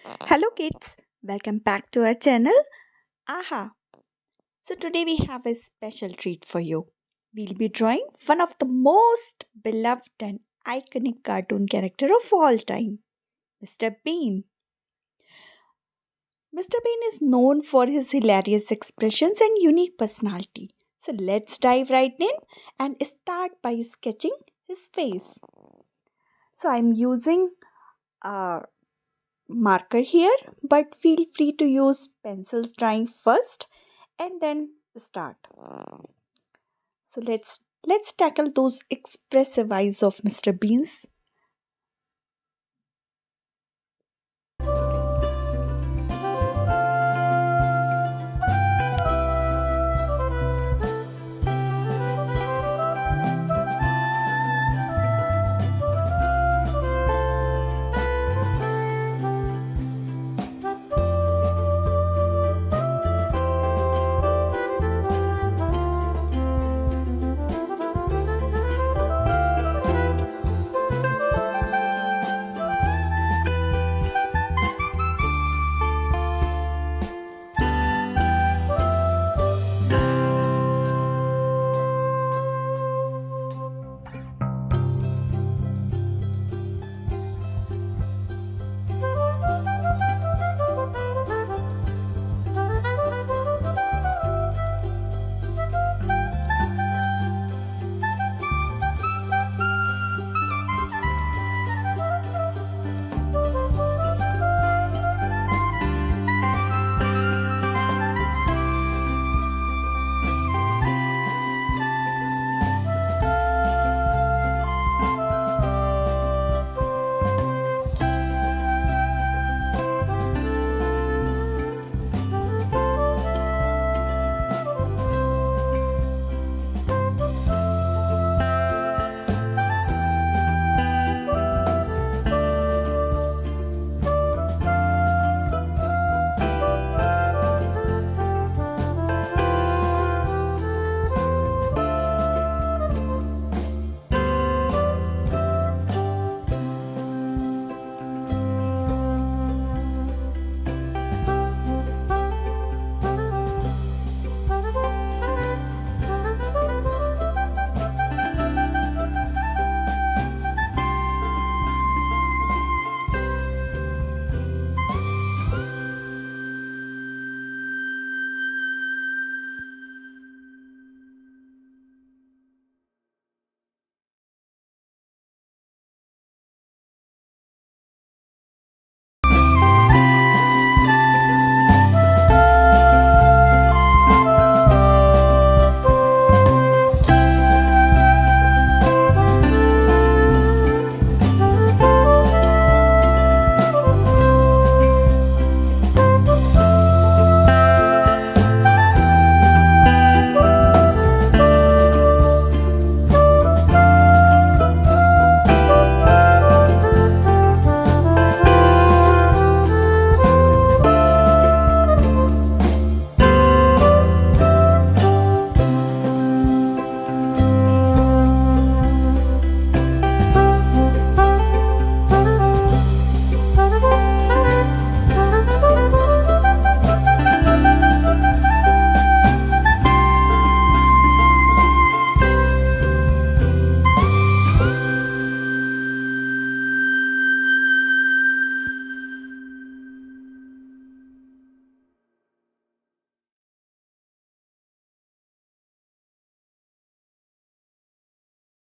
Hello kids, welcome back to our channel. Aha! So today we have a special treat for you. We'll be drawing one of the most beloved and iconic cartoon character of all time, Mr. Bean. Mr. Bean is known for his hilarious expressions and unique personality. So let's dive right in and start by sketching his face. So I'm using a marker here, but feel free to use pencils drawing first and then start. So let's tackle those expressive eyes of Mr. Bean's.